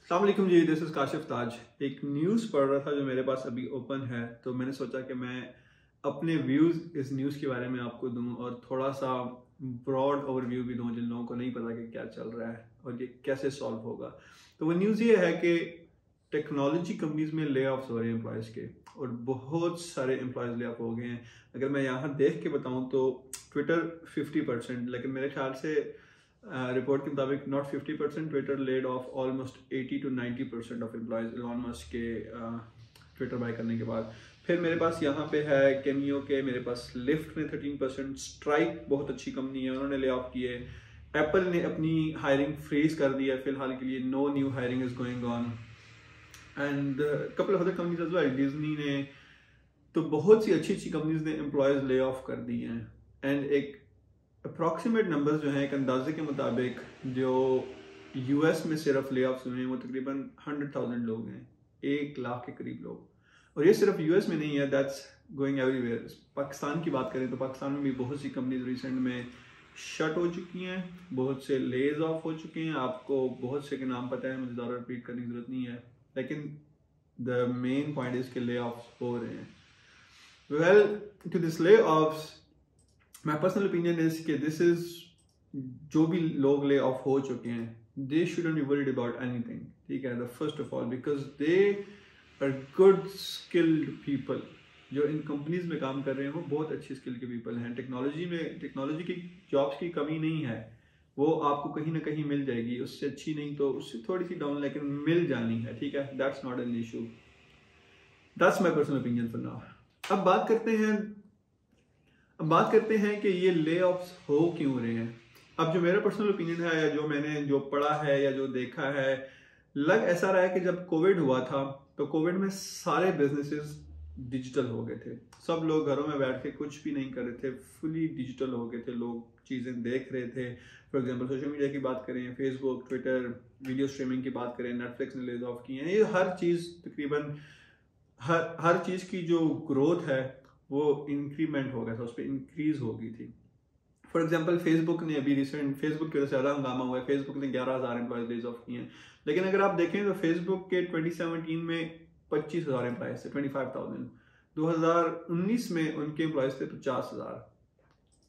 अस्सलाम वालेकुम जी, this is Kashif ताज। एक न्यूज़ पढ़ रहा था जो मेरे पास अभी ओपन है, तो मैंने सोचा कि मैं अपने व्यूज़ इस न्यूज़ के बारे में आपको दूं और थोड़ा सा ब्रॉड ओवरव्यू भी दूं जिन लोगों को नहीं पता कि क्या चल रहा है और ये कैसे सॉल्व होगा। तो वो न्यूज़ ये है कि टेक्नोलॉजी कंपनीज में ले ऑफ्स हो रहे हैं एम्प्लॉयज़ के, और बहुत सारे एम्प्लॉयज़ ले ऑफ हो गए हैं। अगर मैं यहाँ देख के बताऊँ तो ट्विटर 50%, लेकिन मेरे ख्याल से रिपोर्ट के मुताबिक not 50%, Twitter laid off almost 80 to 90% of employees Elon Musk के ट्विटर बाय करने के बाद। फिर मेरे पास यहाँ पे है केमियो के, मेरे पास लिफ्ट में 13%, स्ट्राइक बहुत अच्छी कंपनी है, उन्होंने ले ऑफ किए। एप्पल ने अपनी हायरिंग फ्रीज कर दी है फिलहाल के लिए, no new hiring is going on, and couple of other companies as well. Disney ने, तो बहुत सी अच्छी अच्छी कंपनीज ने एम्प्लॉयज ले ऑफ कर दिए हैं। एंड एक अप्रॉक्सीमेट नंबर्स जो हैं, एक अंदाजे के मुताबिक जो यूएस में सिर्फ ले ऑफ्स हुए हैं वो तकरीबन 100,000 लोग हैं, 1 लाख के करीब लोग। और ये सिर्फ यूएस में नहीं है, दैट्स गोइंग एवरीवेयर। पाकिस्तान की बात करें तो पाकिस्तान में भी बहुत सी कंपनीज रिसेंट में शट हो चुकी हैं, बहुत से लेज ऑफ हो चुके हैं। आपको बहुत से के नाम पता है, मुझे ज़्यादा रिपीट करने की ज़रूरत नहीं है, लेकिन द मेन पॉइंट इज के ले ऑफ्स हो रहे हैं। Well, to this layoffs, my personal opinion is कि दिस इज, जो भी लोग ले ऑफ हो चुके हैं, they shouldn't be worried about anything, ठीक है। The first of all because they are good skilled people. जो इन कंपनीज में काम कर रहे हैं वो बहुत अच्छी स्किल के पीपल हैं। टेक्नोलॉजी की जॉब्स की कमी नहीं है, वो आपको कहीं ना कहीं मिल जाएगी, उससे अच्छी नहीं तो उससे थोड़ी सी डाउन, लेकिन मिल जानी है, ठीक है। That's not an issue, that's my personal opinion for now. अब बात करते हैं कि ये ले ऑफ्स हो क्यों रहे हैं। अब जो मेरा पर्सनल ओपिनियन है, या जो मैंने जो पढ़ा है या जो देखा है, लग ऐसा रहा है कि जब कोविड हुआ था तो कोविड में सारे बिजनेसेस डिजिटल हो गए थे। सब लोग घरों में बैठ के कुछ भी नहीं कर रहे थे, फुली डिजिटल हो गए थे, लोग चीज़ें देख रहे थे। फॉर एग्जांपल सोशल मीडिया की बात करें, फेसबुक, ट्विटर, वीडियो स्ट्रीमिंग की बात करें, नेटफ्लिक्स ने लेज ऑफ किए हैं। ये हर चीज़ तकरीबन हर चीज़ की जो ग्रोथ है वो इंक्रीमेंट हो गया था, उस पर इंक्रीज हो गई थी। फॉर एग्जांपल फेसबुक ने अभी रिसेंट, फेसबुक की वजह से ज़्यादा हंगामा हुआ है, फेसबुक ने 11,000 एम्प्लॉयज लेज ऑफ किए हैं। लेकिन अगर आप देखें तो फेसबुक के 2017 में 25,000 एम्प्लॉयज थे, 25,000। 2019 में उनके एम्प्लॉयज थे 50,000।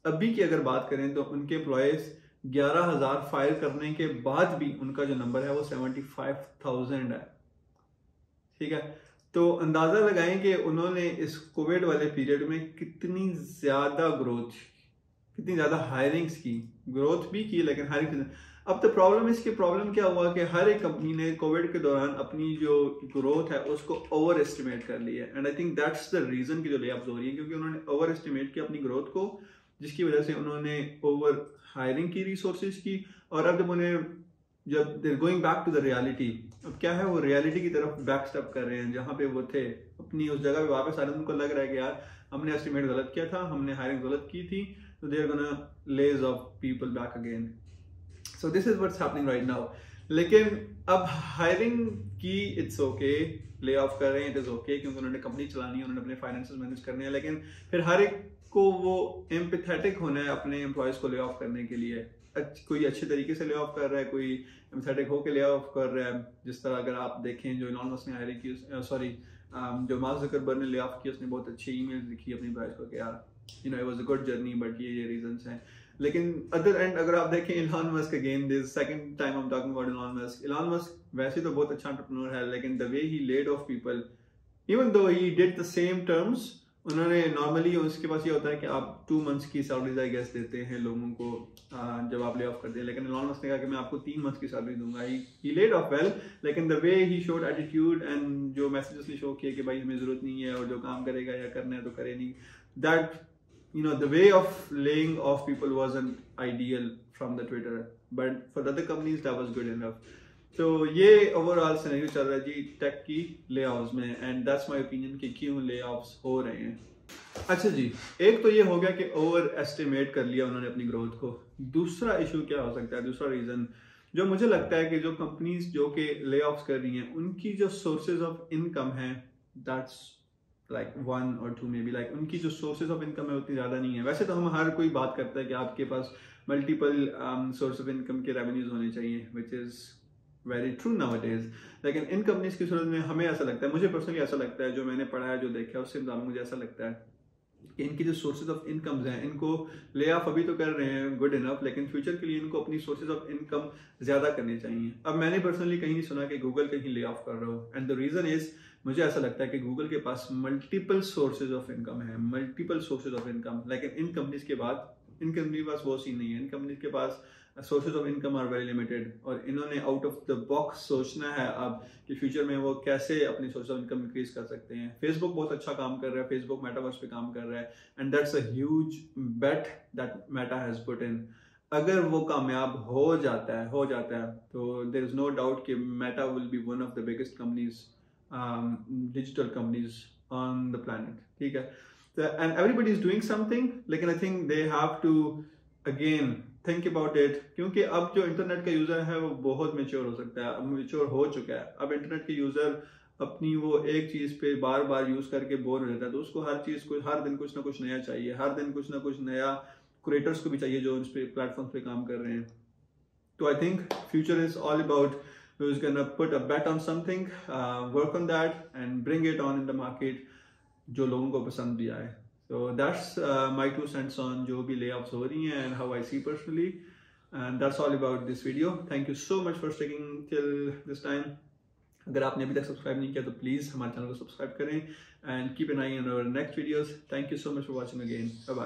अभी की अगर बात करें तो उनके एम्प्लॉयज 11,000 फायर करने के बाद भी उनका जो नंबर है वो 75,000 है, ठीक है। तो अंदाजा लगाएं कि उन्होंने इस कोविड वाले पीरियड में कितनी ज्यादा ग्रोथ, कितनी ज्यादा हायरिंग्स की, ग्रोथ भी की लेकिन हायरिंग। अब तो प्रॉब्लम क्या हुआ कि हर एक कंपनी ने कोविड के दौरान अपनी जो ग्रोथ है उसको ओवर एस्टिमेट कर लिया, and I think that's the reason की जो ले ऑफ्स हो रही है, क्योंकि उन्होंने ओवर एस्टिमेट किया अपनी ग्रोथ को, जिसकी वजह से उन्होंने ओवर हायरिंग की, रिसोर्सेज की। और अब जब they're going back to the reality, अब क्या है, वो रियलिटी की तरफ बैक स्टेप कर रहे हैं, जहाँ पे वो थे अपनी उस जगह पे वापस आ रहे हैं। उनको लग रहा है कि यार हमने एस्टिमेट गलत किया था, हमने हायरिंग गलत की थी, तो they are gonna lays off people back again. So this is what's happening right now. लेकिन अब हायरिंग की, इट्स ओके, ले ऑफ कर रहे हैं, इट इज ओके, क्योंकि उन्होंने कंपनी चलानी है, उन्होंने अपने फाइनेंसेस मैनेज करने हैं। लेकिन फिर हर एक को वो एम्पैथेटिक होना है अपने एम्प्लॉयज को ले ऑफ करने के लिए। कोई अच्छे तरीके से ले ऑफ कर रहा है, कोई एम्पैथेटिक होकर ले ऑफ कर रहा है। जिस तरह अगर आप देखें जो इलॉन मस्क ने हायरिंग की, जो मार्क ज़करबर्ग ने ले ऑफ किया, उसने बहुत अच्छी ईमेल लिखी अपनी एम्प्लॉयज को कि यार it was a good journey, but ये रीजंस हैं। लेकिन अदर एंड अगर आप देखें Elon Musk, again this second time I am talking about Elon Musk वैसे तो बहुत अच्छा एंटरप्रेन्योर है, लेकिन the way he laid off people, even though he did the same terms, उन्होंने नॉर्मली, उसके पास ये होता है कि आप 2 मंथ्स की सैलरीज आई गेस देते हैं लोगों को जब आप ले ऑफ करते हैं। लेकिन इलॉन मस्क ने कहा कि मैं आपको 3 मंथ्स की सैलरी दूंगा। ही लेड ऑफ वेल, लेकिन the way he showed attitude and जो मैसेजेस ने शो किए कि भाई हमें जरूरत नहीं है, और जो काम करेगा या करना है तो करे नहीं, that the way of laying off people wasn't ideal from the Twitter, but for the other companies that was good enough. तो ये ओवरऑल सिनेरियो चल रहा है जी टेक की ले ऑफ्स में, एंड दैट्स माय ओपिनियन कि क्यों ले ऑफ्स हो रहे हैं। अच्छा जी, एक तो ये हो गया कि ओवर एस्टिमेट कर लिया उन्होंने अपनी ग्रोथ को। दूसरा इशू क्या हो सकता है, दूसरा रीजन जो मुझे लगता है कि जो कंपनीज जो कि ले ऑफ्स कर रही हैं, उनकी जो सोर्सेज ऑफ इनकम है, that's like 1 or 2 may be, like उनकी जो सोर्सेज ऑफ इनकम है उतनी ज़्यादा नहीं है। वैसे तो हम हर कोई बात करता है कि आपके पास मल्टीपल सोर्स ऑफ इनकम के रेवेन्यूज होने चाहिए, वेरी ट्रू नाउअडेज। लेकिन इन कंपनीज की सूरत में हमें ऐसा लगता है, मुझे पर्सनली ऐसा लगता है, जो मैंने पढ़ा है, जो देखा है, उससे मुझे ऐसा लगता है कि इनकी जो सोर्सेज ऑफ इनकम्स हैं, इनको ले ऑफ अभी तो कर रहे हैं गुड इनफ, लेकिन फ्यूचर के लिए इनको अपनी सोर्सेज ऑफ इनकम ज़्यादा करनी चाहिए। अब मैंने पर्सनली कहीं नहीं सुना कि गूगल कहीं ले ऑफ कर रहा हो, एंड द रीज़न इज़, मुझे ऐसा लगता है कि गूगल के पास मल्टीपल सोर्सेज ऑफ इनकम है, मल्टीपल सोर्सेज ऑफ इनकम, लेकिन इन कंपनीज के पास वो सीन नहीं है। इन कंपनीज के पास sources of income are very limited, और इन्होंने आउट ऑफ द बॉक्स सोचना है अब कि फ्यूचर में वो कैसे अपनी सोर्स ऑफ इनकम इंक्रीज कर सकते हैं। फेसबुक बहुत अच्छा काम कर रहा है, फेसबुक मेटावर्स पे काम कर रहा है, and that's a huge bet that Meta has put in. अगर वो कामयाब हो जाता है तो देयर इज नो डाउट कि Meta will be one of the biggest companies, digital companies on the planet, ठीक है। And everybody is doing something, लेकिन I think they have to again think about it, क्योंकि अब जो internet का user है वो बहुत मेच्योर हो सकता है, मेच्योर हो चुका है। अब इंटरनेट के यूजर अपनी वो एक चीज पे बार बार यूज करके बोर हो जाता है, तो उसको हर दिन कुछ ना कुछ नया चाहिए, हर दिन कुछ ना कुछ नया। क्रिएटर्स को भी चाहिए जो इस पे प्लेटफॉर्म पे काम कर रहे हैं। तो I think future is all about who is gonna put a bet on something, work on that and bring it on in the market, जो लोगों को पसंद भी आए। So that's my 2 cents on जो भी layoffs हो रही हैं and how I see personally, and that's all about this video. Thank you so much for sticking till this time. अगर आपने अभी तक सब्सक्राइब नहीं किया तो प्लीज़ हमारे चैनल को सब्सक्राइब करें and keep an eye on our next videos. Thank you so much for watching again. Bye bye.